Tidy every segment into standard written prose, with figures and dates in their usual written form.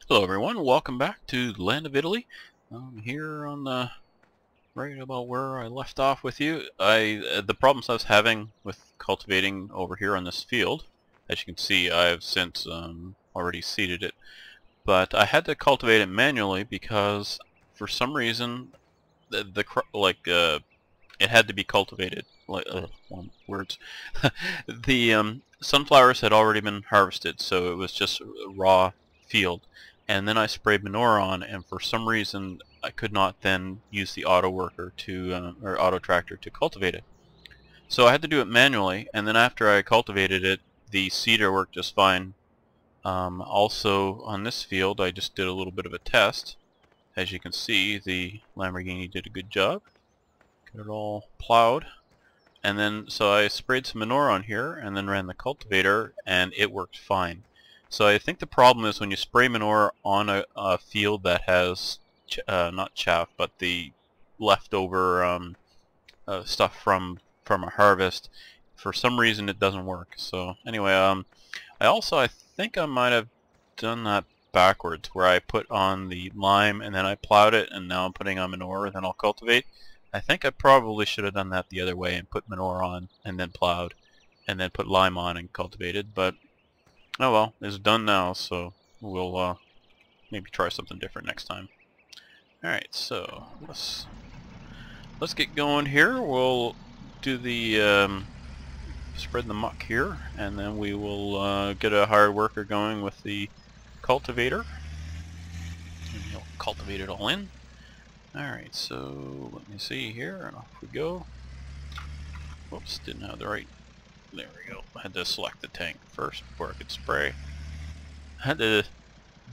Hello everyone, welcome back to the land of Italy. I'm here on the right about where I left off with you. The problems I was having with cultivating over here on this field, as you can see, I've since already seeded it, but I had to cultivate it manually because for some reason it had to be cultivated. Words. The sunflowers had already been harvested, so it was just a raw field. And then I sprayed manure on, and for some reason I could not then use the auto worker to or auto tractor to cultivate it. So I had to do it manually, and then after I cultivated it, the seeder worked just fine. Also on this field I just did a little bit of a test. As you can see, the Lamborghini did a good job. Got it all plowed. And then so I sprayed some manure on here and then ran the cultivator, and it worked fine. So I think the problem is when you spray manure on a field that has not chaff, but the leftover stuff from a harvest, for some reason it doesn't work. So anyway, I think I might have done that backwards, where I put on the lime and then I plowed it, and now I'm putting on manure and then I'll cultivate. I think I probably should have done that the other way and put manure on and then plowed and then put lime on and cultivated, but oh well, it's done now, so we'll maybe try something different next time. Alright, so let's get going here. We'll do the spread the muck here, and then we will get a hired worker going with the cultivator, and he'll cultivate it all in. Alright, so let me see here, and off we go. Whoops, didn't have the right. There we go. I had to select the tank first before I could spray. I had to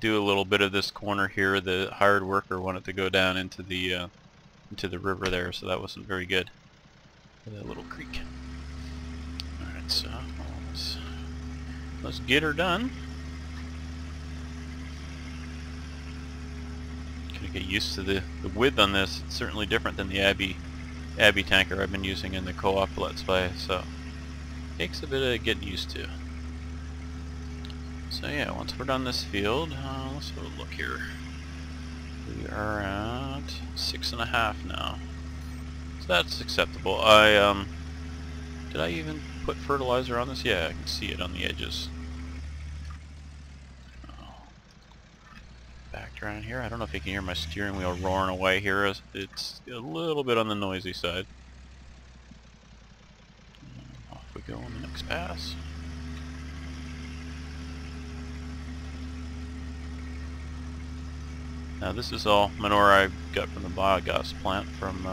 do a little bit of this corner here. The hired worker wanted to go down into the river there, so that wasn't very good. That little creek. Alright, so let's get her done. Gotta get used to the width on this. It's certainly different than the Abbey tanker I've been using in the co-op Let's Play, so takes a bit of getting used to. So yeah, once we're done this field, let's have a look here. We are at 6.5 now, so that's acceptable. Did I even put fertilizer on this? Yeah, I can see it on the edges. Back around here, I don't know if you can hear my steering wheel roaring away here. It's a little bit on the noisy side. We go on the next pass. Now this is all manure I got from the biogas plant from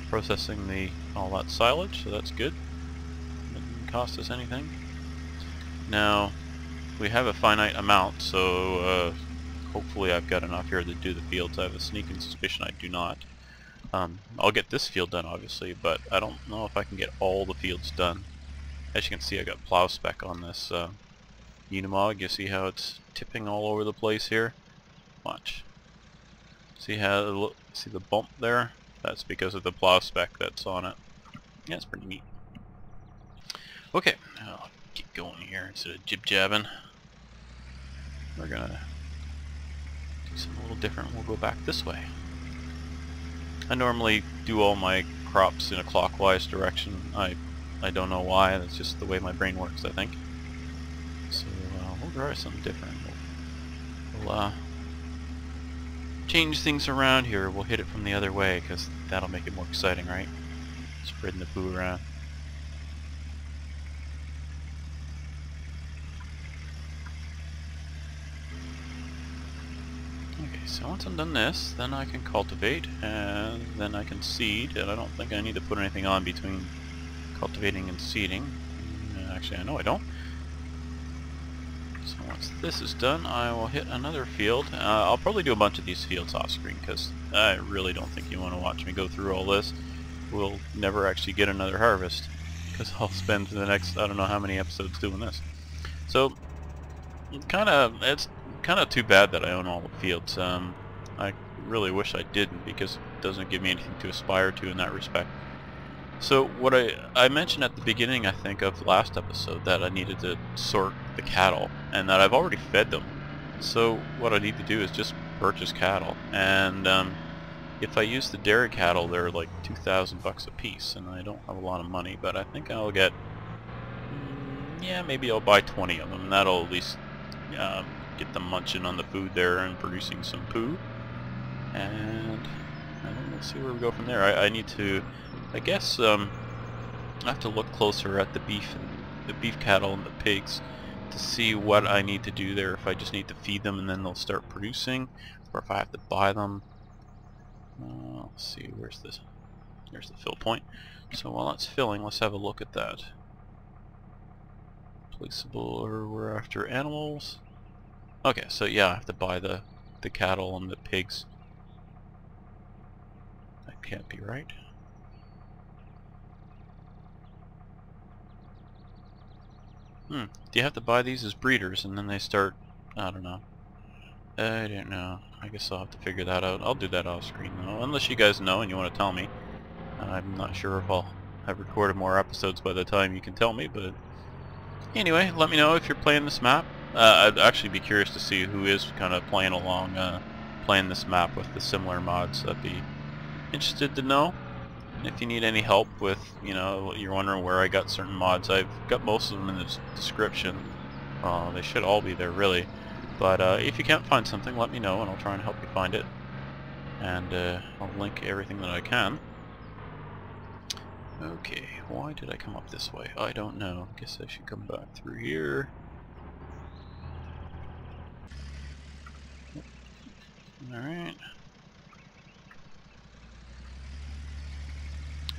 processing all that silage, so that's good. It didn't cost us anything. Now we have a finite amount, so hopefully I've got enough here to do the fields. I have a sneaking suspicion I do not. I'll get this field done obviously, but I don't know if I can get all the fields done. As you can see, I got plow spec on this Unimog. You see how it's tipping all over the place here? Watch. See the bump there? That's because of the plow spec that's on it. Yeah, it's pretty neat. Okay, I'll get going here instead of jib-jabbing. We're gonna do something a little different. We'll go back this way. I normally do all my crops in a clockwise direction. I don't know why, that's just the way my brain works, I think. So we'll try something different. We'll change things around here. We'll hit it from the other way, because that'll make it more exciting, right? Spreading the poo around. Okay, so once I'm done this, then I can cultivate, and then I can seed, and I don't think I need to put anything on between cultivating and seeding. Actually, I know I don't. So once this is done, I will hit another field. I'll probably do a bunch of these fields off screen, because I really don't think you want to watch me go through all this. We'll never actually get another harvest, because I'll spend the next I don't know how many episodes doing this. So it's kind of too bad that I own all the fields. I really wish I didn't, because it doesn't give me anything to aspire to in that respect. So what I mentioned at the beginning, I think, of the last episode, that I needed to sort the cattle, and that I've already fed them. So what I need to do is just purchase cattle, and if I use the dairy cattle, they're like 2,000 bucks a piece, and I don't have a lot of money, but I think I'll get, yeah, maybe I'll buy 20 of them, and that'll at least get them munching on the food there and producing some poo, and then we'll see where we go from there. I need to, I guess, I have to look closer at the beef cattle and the pigs to see what I need to do there, if I just need to feed them and then they'll start producing, or if I have to buy them. Let's see, where's the fill point. So while that's filling, let's have a look at that. Placeable, or we're after animals. Okay, so yeah, I have to buy the cattle and the pigs. That can't be right. Do you have to buy these as breeders and then they start, I don't know. I don't know. I guess I'll have to figure that out. I'll do that off screen though, unless you guys know and you want to tell me. I'm not sure if I'll have recorded more episodes by the time you can tell me, but anyway, let me know if you're playing this map. I'd actually be curious to see who is kind of playing along, playing this map with the similar mods. I'd be interested to know. If you need any help with, you know, you're wondering where I got certain mods, I've got most of them in the description. They should all be there, really. But if you can't find something, let me know and I'll try and help you find it. And I'll link everything that I can. Okay, why did I come up this way? I don't know. Guess I should come back through here. Alright.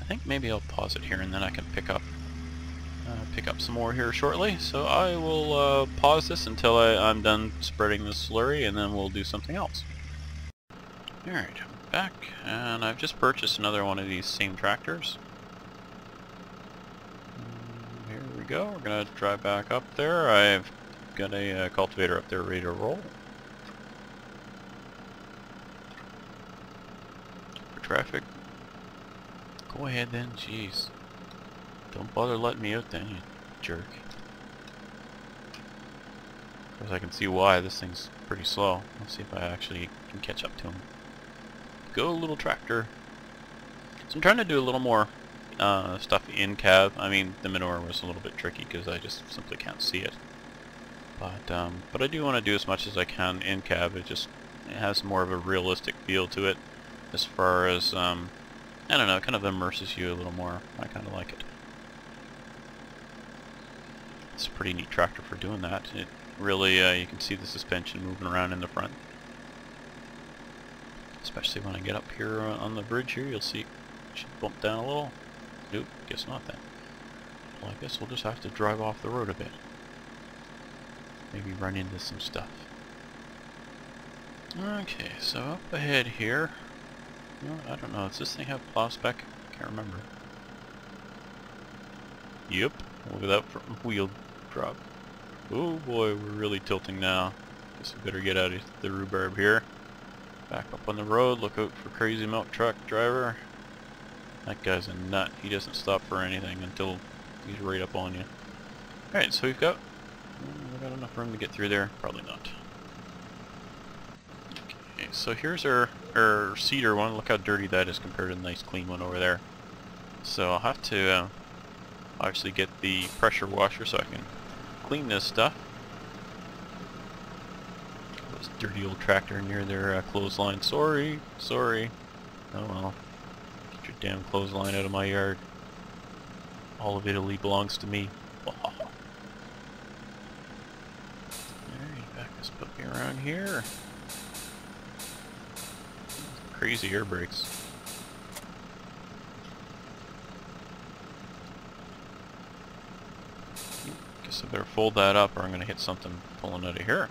I think maybe I'll pause it here and then I can pick up some more here shortly. So I will pause this until I'm done spreading this slurry, and then we'll do something else. Alright, I'm back, and I've just purchased another one of these same tractors. Here we go. We're gonna drive back up there. I've got a cultivator up there ready to roll. For traffic. Go ahead then, jeez. Don't bother letting me out then, you jerk. Because I can see why this thing's pretty slow. Let's see if I actually can catch up to him. Go, little tractor. So I'm trying to do a little more stuff in cab. I mean, the manure was a little bit tricky because I just simply can't see it. But I do want to do as much as I can in cab. It has more of a realistic feel to it, as far as I don't know, it kind of immerses you a little more. I kind of like it. It's a pretty neat tractor for doing that. It really, you can see the suspension moving around in the front. Especially when I get up here on the bridge here, you'll see it should bump down a little. Nope, guess not then. Well, I guess we'll just have to drive off the road a bit. Maybe run into some stuff. Okay, so up ahead here, I don't know, does this thing have plow spec? I can't remember. Yep, look at that front wheel drop. Oh boy, we're really tilting now. Guess we better get out of the rhubarb here. Back up on the road, look out for crazy milk truck driver. That guy's a nut. He doesn't stop for anything until he's right up on you. Alright, so we've got enough room to get through there. Probably not. Okay, so here's our cedar one. Look how dirty that is compared to the nice clean one over there. So I'll have to obviously get the pressure washer so I can clean this stuff. This dirty old tractor near their clothesline. Sorry. Oh well. Get your damn clothesline out of my yard. All of Italy belongs to me. Alright, back this puppy around here. Crazy air brakes. Guess I better fold that up or I'm gonna hit something pulling out of here.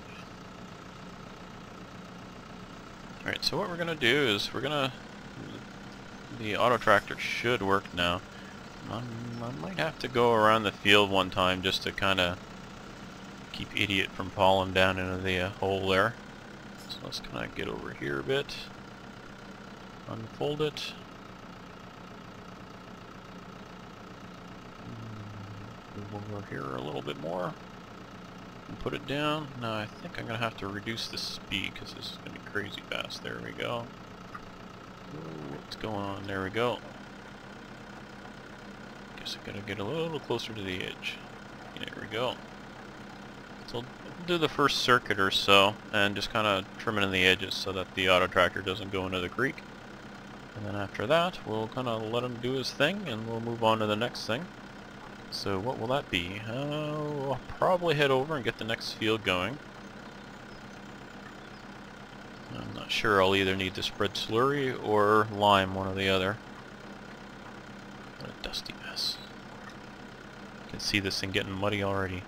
Alright, so what we're gonna do is the auto tractor should work now. I might have to go around the field one time just to kind of keep idiot from falling down into the hole there. So let's kind of get over here a bit. Unfold it. Move over here a little bit more. and put it down. Now I think I'm going to have to reduce the speed because this is going to be crazy fast. There we go. Ooh, what's going on? There we go. Guess I got to get a little closer to the edge. There we go. So we'll do the first circuit or so and just kind of trim it in the edges so that the auto tractor doesn't go into the creek. And then after that, we'll kind of let him do his thing and we'll move on to the next thing. So what will that be? I'll probably head over and get the next field going. I'm not sure. I'll either need to spread slurry or lime, one or the other. What a dusty mess. You can see this thing getting muddy already.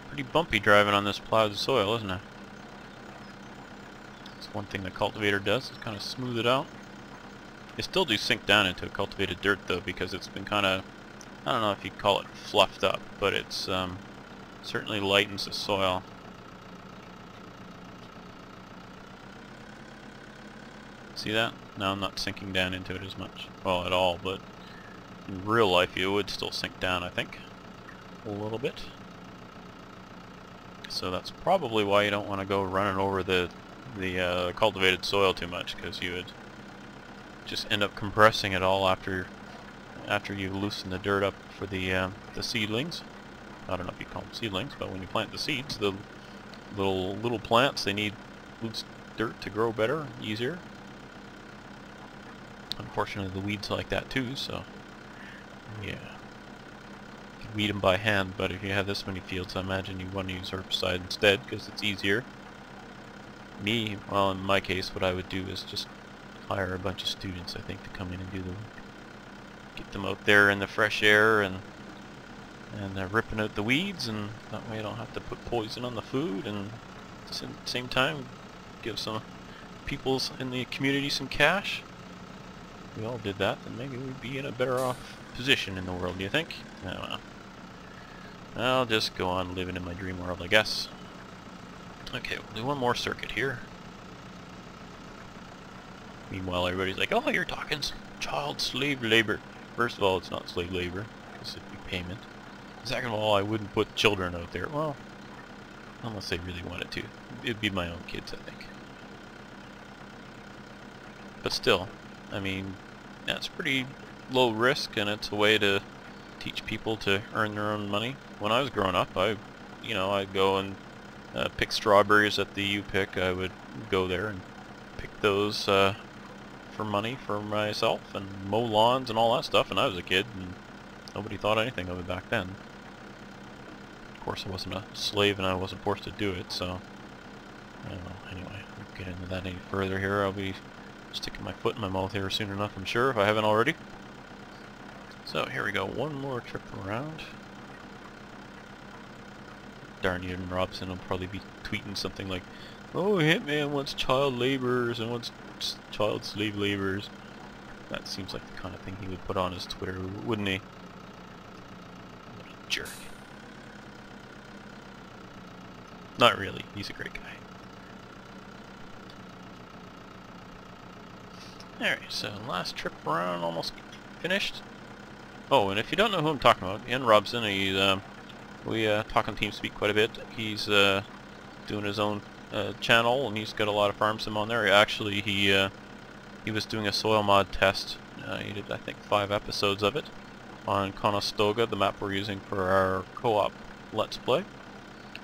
Pretty bumpy driving on this plowed soil, isn't it? That's one thing the cultivator does, is kind of smooth it out. They still do sink down into cultivated dirt though, because it's been kind of, I don't know if you'd call it fluffed up, but it's certainly lightens the soil. See that? Now I'm not sinking down into it as much. Well, at all, but in real life you would still sink down, I think. A little bit. So that's probably why you don't want to go running over the cultivated soil too much, because you would just end up compressing it all after you loosen the dirt up for the seedlings. I don't know if you call them seedlings, but when you plant the seeds, the little plants, they need loose dirt to grow better, easier. Unfortunately, the weeds like that too, so yeah. You can weed them by hand, but if you have this many fields, I imagine you want to use herbicide instead because it's easier. Well, in my case, what I would do is just hire a bunch of students, I think, to come in and do the work. Get them out there in the fresh air and ripping out the weeds, and that way I don't have to put poison on the food, and at the same time give some people in the community some cash. If we all did that, then maybe we'd be in a better off position in the world, do you think? I don't know. I'll just go on living in my dream world, I guess. Okay, we'll do one more circuit here. Meanwhile, everybody's like, oh, you're talking child slave labor. First of all, it's not slave labor, because it'd be payment. Second of all, I wouldn't put children out there. Well, unless they really wanted to. It'd be my own kids, I think. But still, I mean, that's pretty low risk, and it's a way to teach people to earn their own money. When I was growing up, I'd go and pick strawberries at the U-Pick. I would go there and pick those for money for myself and mow lawns and all that stuff. And I was a kid, and nobody thought anything of it back then. Of course, I wasn't a slave, and I wasn't forced to do it. So, I don't know. Anyway, I won't get into that any further here. I'll be sticking my foot in my mouth here soon enough, I'm sure, if I haven't already. So here we go, one more trip around. Darn, Ian Robson will probably be tweeting something like, oh, Hitman wants child laborers and wants child slave laborers. That seems like the kind of thing he would put on his Twitter, wouldn't he? What a jerk. Not really, he's a great guy. Alright, so last trip around, almost finished. Oh, and if you don't know who I'm talking about, Ian Robson, we talk on TeamSpeak quite a bit. He's doing his own channel, and he's got a lot of farm sim on there. Actually, he was doing a soil mod test. He did, I think, 5 episodes of it on Conestoga, the map we're using for our co-op Let's Play.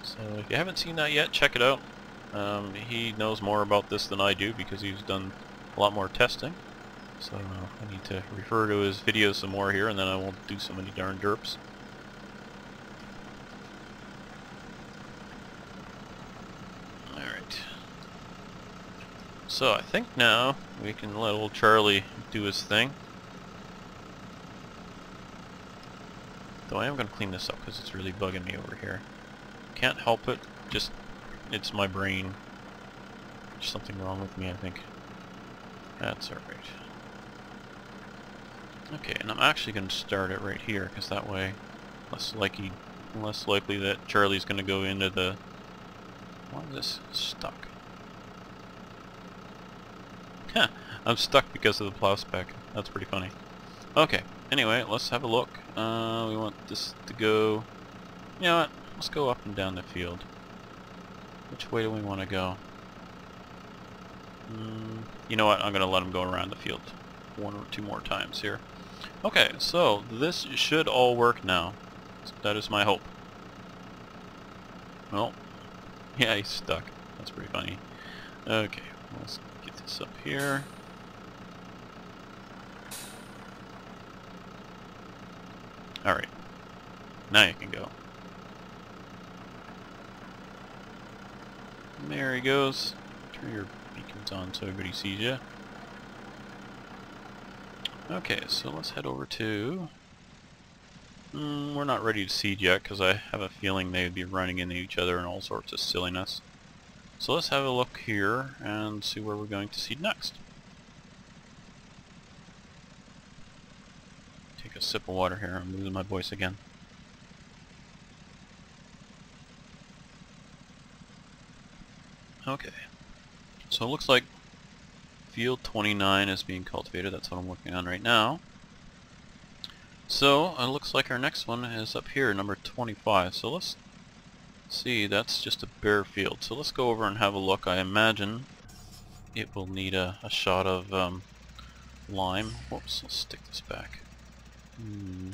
So if you haven't seen that yet, check it out. He knows more about this than I do because he's done a lot more testing. So I need to refer to his videos some more here, and then I won't do so many darn derps. Alright. So I think now we can let old Charlie do his thing. Though I am going to clean this up because it's really bugging me over here. Can't help it, just it's my brain. There's something wrong with me, I think. That's alright. Okay, and I'm actually going to start it right here, because that way less likely that Charlie's going to go into the... Why is this stuck? I'm stuck because of the plow spec. That's pretty funny. Okay, anyway, let's have a look. We want this to go... You know what? Let's go up and down the field. Which way do we want to go? You know what? I'm going to let him go around the field 1 or 2 more times here. Okay, so this should all work now. That is my hope. Well, yeah, he's stuck. That's pretty funny. Okay, let's get this up here. Alright, now you can go. And there he goes. Turn your beacons on so everybody sees you. Okay, so let's head over to... we're not ready to seed yet because I have a feeling they would be running into each other and all sorts of silliness. So let's have a look here and see where we're going to seed next. Take a sip of water here. I'm losing my voice again. Okay, so it looks like field 29 is being cultivated. That's what I'm working on right now. So it looks like our next one is up here, number 25. So let's see, that's just a bare field. So let's go over and have a look. I imagine it will need a shot of lime. Whoops, let's stick this back.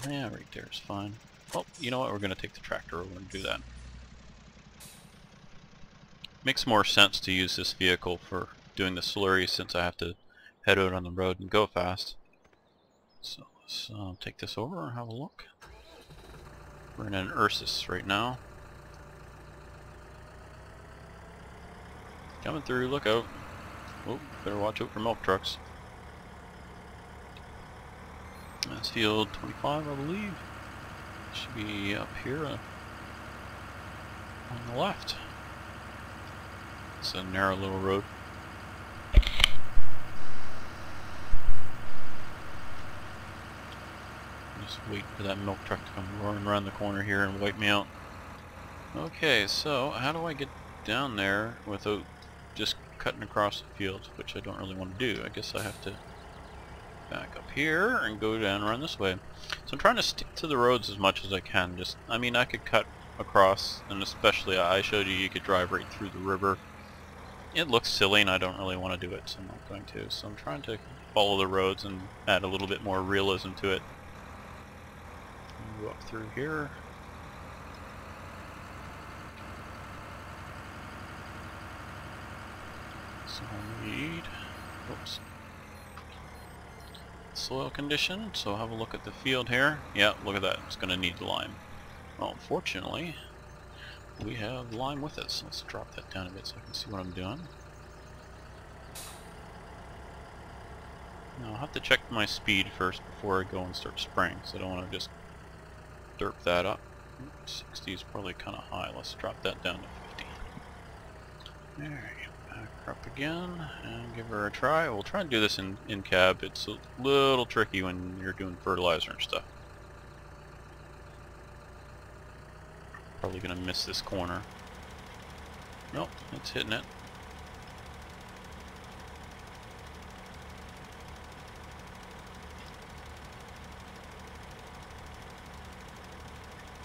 Yeah, right there is fine. Oh, you know what? We're going to take the tractor over and do that. Makes more sense to use this vehicle for doing the slurry since I have to head out on the road and go fast. So let's take this over and have a look. We're in an Ursus right now. Coming through, look out. Oh, better watch out for milk trucks. That's field 25, I believe. Should be up here on the left. It's a narrow little road. Just wait for that milk truck to come roaring around the corner here and wipe me out. Okay, so how do I get down there without just cutting across the field, which I don't really want to do. I guess I have to back up here and go down around this way. So I'm trying to stick to the roads as much as I can. Just, I mean, I could cut across, and especially I showed you could drive right through the river. It looks silly and I don't really want to do it, so I'm not going to. So I'm trying to follow the roads and add a little bit more realism to it. Go up through here. So I need, oops, soil condition. So have a look at the field here. Yeah, look at that. It's going to need lime. Well, fortunately, we have lime with us. Let's drop that down a bit so I can see what I'm doing. Now I'll have to check my speed first before I go and start spraying, so I don't want to just derp that up. 60 is probably kind of high. Let's drop that down to 50. There you go. Back her up again and give her a try. We'll try and do this in cab. It's a little tricky when you're doing fertilizer and stuff. Probably gonna miss this corner. Nope, it's hitting it.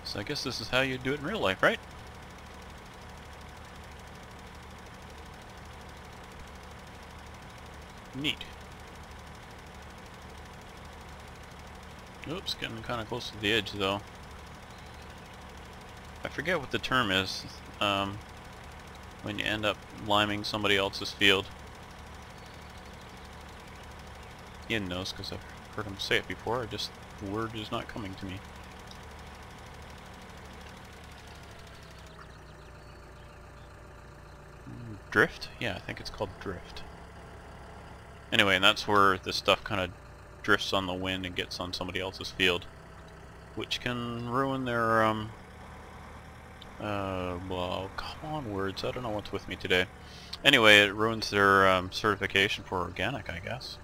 So I guess this is how you do it in real life, right? Neat. Oops, getting kind of close to the edge though. I forget what the term is when you end up liming somebody else's field. Ian knows because I've heard him say it before. The word is not coming to me. Drift? Yeah, I think it's called drift. Anyway, and that's where this stuff kind of drifts on the wind and gets on somebody else's field, which can ruin their well, come on words, I don't know what's with me today. Anyway, it ruins their certification for organic, I guess.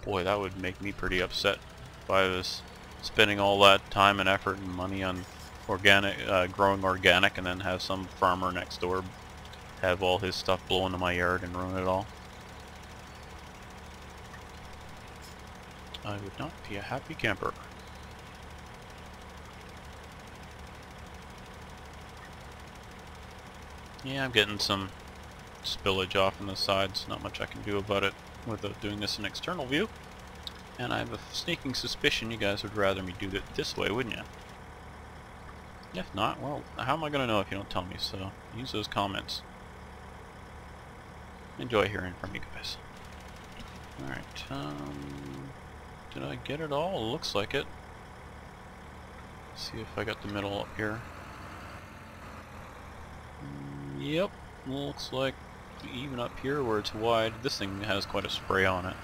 Boy, that would make me pretty upset if I was spending all that time and effort and money on organic, growing organic, and then have some farmer next door have all his stuff blow into my yard and ruin it all. I would not be a happy camper. Yeah, I'm getting some spillage off on the sides. Not much I can do about it without doing this in external view. And I have a sneaking suspicion you guys would rather me do it this way, wouldn't you? If not, well, how am I going to know if you don't tell me? So, use those comments. Enjoy hearing from you guys. Alright, did I get it all? Looks like it. Let's see if I got the middle up here. Yep, looks like even up here where it's wide, this thing has quite a spray on it.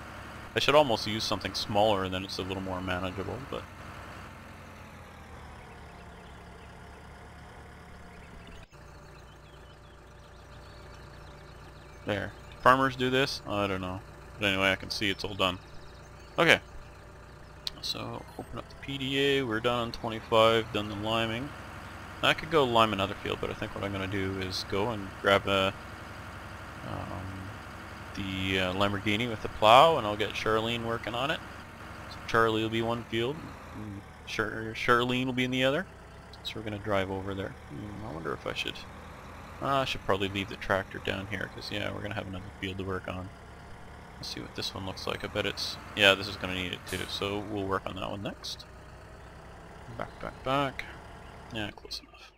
I should almost use something smaller, then it's a little more manageable, but... There. Farmers do this? I don't know. But anyway, I can see it's all done. Okay. So, open up the PDA. We're done on 25, done the liming. I could go lime another field, but I think what I'm going to do is go and grab the Lamborghini with the plow, and I'll get Charlene working on it. So Charlie will be one field, and Charlene will be in the other. So we're going to drive over there. I wonder if I should... I should probably leave the tractor down here, because yeah, we're going to have another field to work on. Let's see what this one looks like. I bet it's... yeah, this is going to need it too, so we'll work on that one next. Back. Yeah, close enough.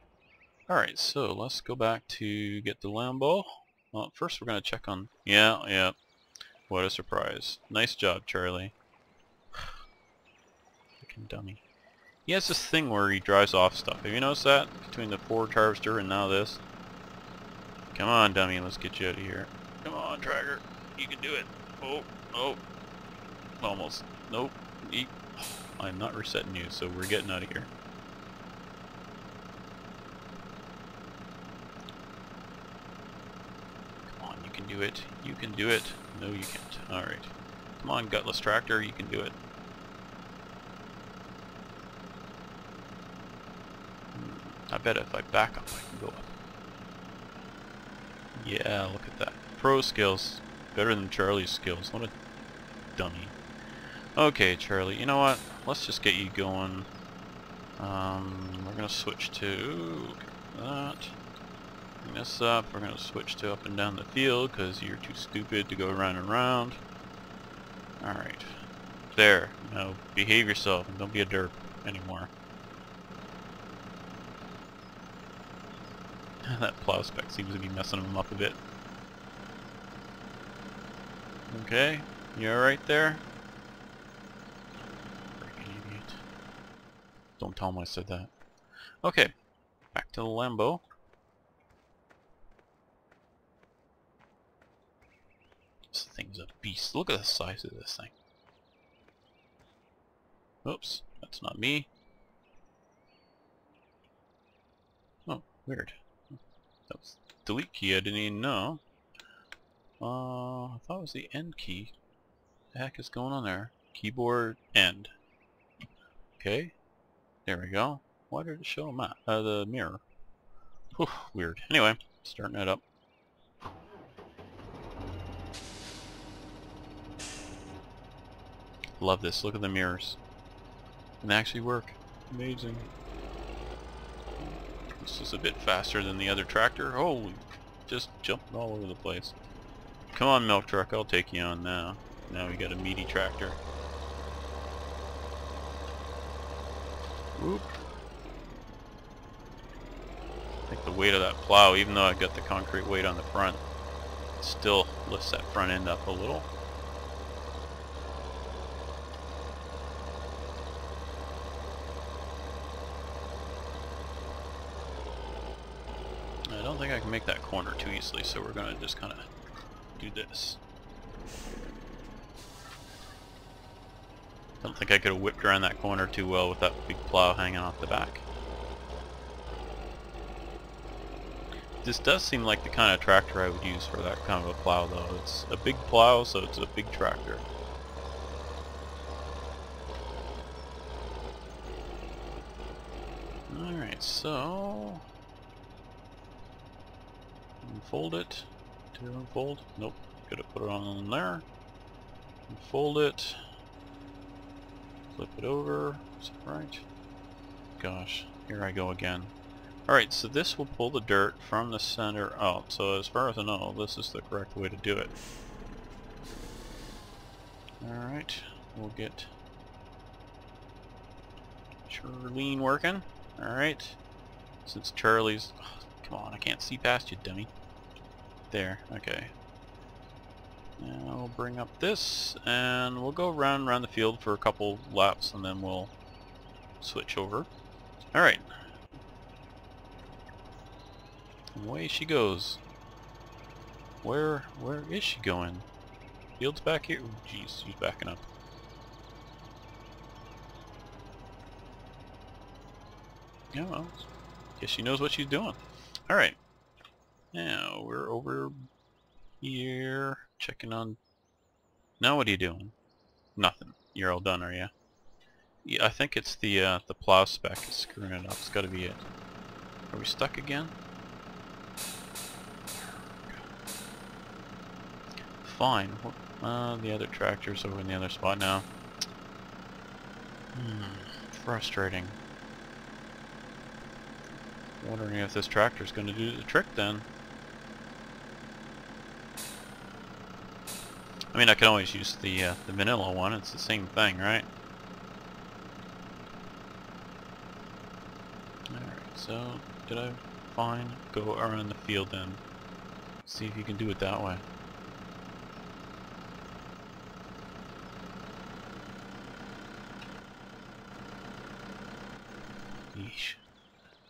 Alright, so let's go back to get the Lambo. Well, first we're going to check on... yeah. What a surprise. Nice job, Charlie. Freaking dummy. He has this thing where he drives off stuff. Have you noticed that? Between the forage harvester and now this. Come on, dummy, let's get you out of here. Come on, Tracker. You can do it. Oh. Almost. Nope. I'm not resetting you, so we're getting out of here. Come on, you can do it. You can do it. No, you can't. Alright. Come on, gutless tractor, you can do it. I bet if I back up, I can go up. Yeah, look at that. Pro skills. Better than Charlie's skills. What a dummy. Okay, Charlie, you know what? Let's just get you going. We're going to switch to that. Bring this up. We're going to switch to up and down the field because you're too stupid to go around and around. Alright. There. Now behave yourself and don't be a derp anymore. That plow spec seems to be messing him up a bit. Okay, you alright there? Freaking idiot. Don't tell him I said that. Okay, back to the Lambo. This thing's a beast. Look at the size of this thing. Oops, that's not me. Oh, weird. That was the delete key, I didn't even know. I thought it was the end key. What the heck is going on there? Keyboard end. Okay, there we go. Why did it show a map? The mirror. Whew, weird. Anyway, starting it up. Love this. Look at the mirrors. And they actually work. Amazing. This is a bit faster than the other tractor. Holy, just jumping all over the place. Come on, milk truck, I'll take you on now. Now we got a meaty tractor. Whoop. I think the weight of that plow, even though I got the concrete weight on the front, still lifts that front end up a little. I don't think I can make that corner too easily, so we're gonna just kind of do this. Don't think I could have whipped around that corner too well with that big plow hanging off the back. This does seem like the kind of tractor I would use for that kind of a plow, though. It's a big plow, so it's a big tractor. Alright, so... unfold it. To unfold. Nope. Could have put it on there. Unfold it. Flip it over. Is that right? Gosh, here I go again. Alright, so this will pull the dirt from the center out. So as far as I know, this is the correct way to do it. Alright, we'll get Charlene working. Alright, since Charlie's... Oh, come on, I can't see past you, dummy. There, okay. Now we'll bring up this, and we'll go around the field for a couple laps, and then we'll switch over. Alright. Away she goes. Where is she going? Field's back here. Oh, jeez, she's backing up. Yeah, well, guess she knows what she's doing. Alright. Now, we're over here, checking on... Now what are you doing? Nothing. You're all done, are you? Yeah, I think it's the plow spec is screwing it up. It's gotta be it. Are we stuck again? Fine. The other tractor's over in the other spot now. Frustrating. Wondering if this tractor's going to do the trick then. I mean, I can always use the vanilla one. It's the same thing, right? Alright, so did I go around the field then? See if you can do it that way. Yeesh.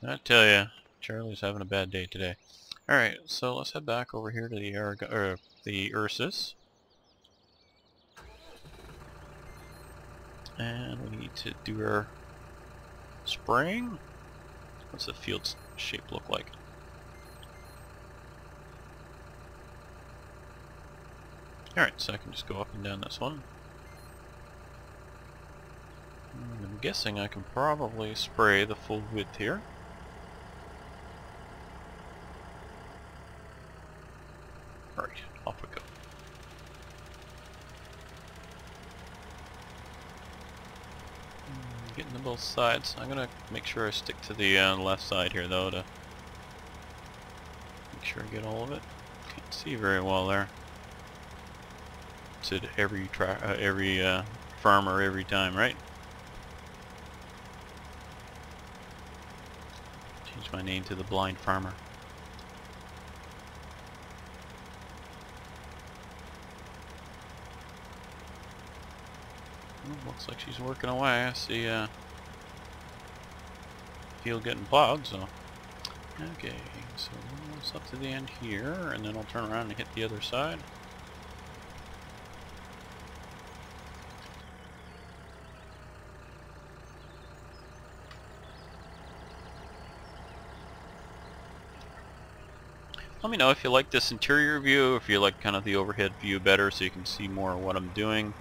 I tell ya, Charlie's having a bad day today. Alright, so let's head back over here to the Ursus. And we need to do our spraying. What's the field shape look like? Alright, so I can just go up and down this one. And I'm guessing I can probably spray the full width here. Alright, off we go. Getting to both sides. I'm gonna make sure I stick to the left side here though to make sure I get all of it. Can't see very well there. It's at every farmer every time, right? Change my name to the blind farmer. Looks like she's working away. I see field getting plowed, so okay, so almost up to the end here, and then I'll turn around and hit the other side. Let me know if you like this interior view, if you like kind of the overhead view better so you can see more of what I'm doing.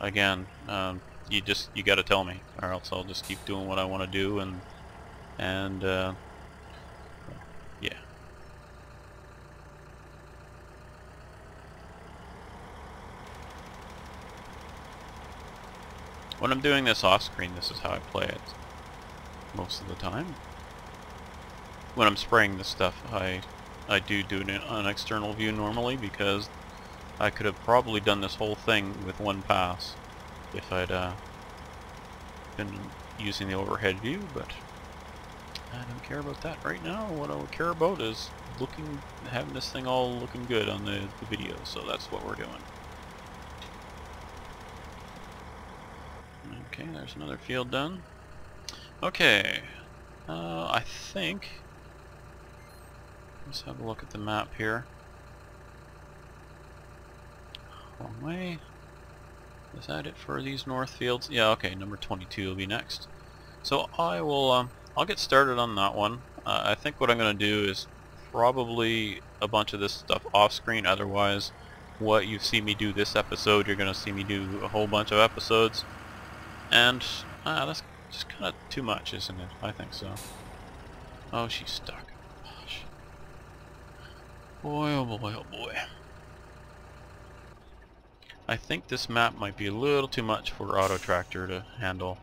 Again, you gotta tell me, or else I'll just keep doing what I want to do, and yeah. When I'm doing this off screen, this is how I play it most of the time. When I'm spraying this stuff, I do an external view normally, because I could have probably done this whole thing with one pass if I'd been using the overhead view, but I don't care about that right now. What I would care about is having this thing all looking good on the video, so that's what we're doing. Okay, there's another field done. Okay, I think, let's have a look at the map here. Wrong way. Is that it for these north fields? Yeah, okay, number 22 will be next. So I will, I'll get started on that one. I think what I'm going to do is probably a bunch of this stuff off screen, otherwise what you see me do this episode, you're going to see me do a whole bunch of episodes. And that's just kind of too much, isn't it? I think so. Oh, she's stuck. Gosh. Boy, oh boy, oh boy. I think this map might be a little too much for auto tractor to handle.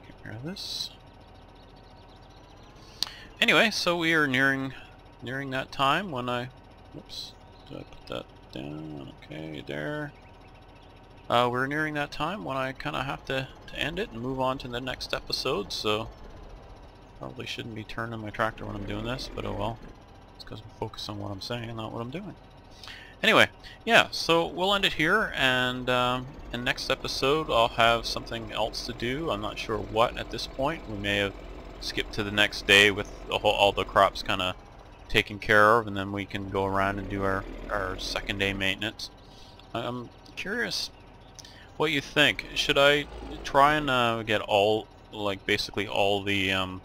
Get rid of this. Anyway, so we are nearing that time when I, whoops, did I put that down? Okay, there. We're nearing that time when I kind of have to end it and move on to the next episode, so probably shouldn't be turning my tractor when I'm doing this, but oh well. It's because I'm focused on what I'm saying and not what I'm doing. Anyway, yeah, so we'll end it here, and in next episode I'll have something else to do. I'm not sure what at this point. We may have skipped to the next day with all the crops kind of taken care of, and then we can go around and do our second day maintenance. I'm curious what you think. Should I try and get all, like basically all the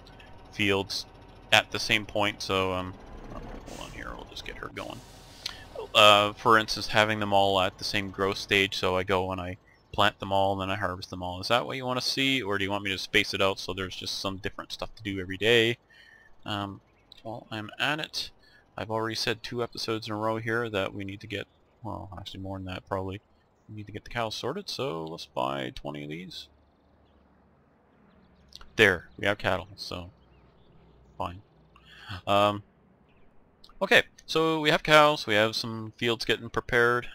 fields at the same point? So hold on here, we'll just get her going. For instance, having them all at the same growth stage, so I go and I plant them all and then I harvest them all. Is that what you want to see, or do you want me to space it out so there's just some different stuff to do every day? Well, I'm at it. I've already said 2 episodes in a row here that we need to get, well, actually more than that probably. We need to get the cows sorted, so let's buy 20 of these. There, we have cattle, so fine. Okay, so we have cows, we have some fields getting prepared.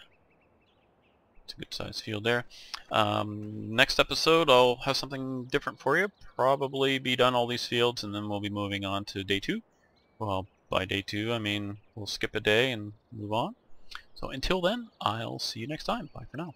It's a good sized field there. Next episode I'll have something different for you. Probably be done all these fields and then we'll be moving on to day 2. Well, by day 2 I mean we'll skip a day and move on. So until then, I'll see you next time. Bye for now.